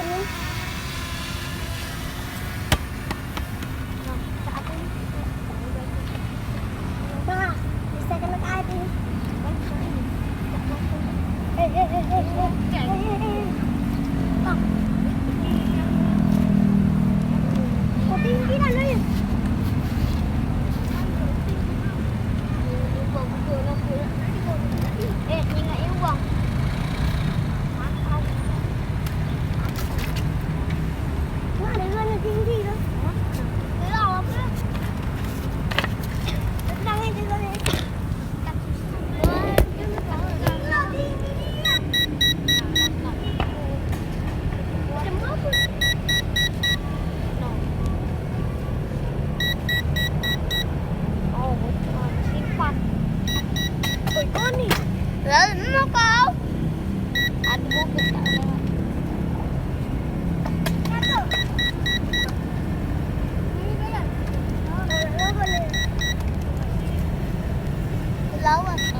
ni. Ba, bisa kena ke air. Bang. Kau tinggi dah ni. Ingat you bang. Wah, ada mana tinggi tu? Gelau apa? Sedang ni juga ni. Lalu mau kau? Ada buku tak lewat. Satu. Ini berapa? Lawan.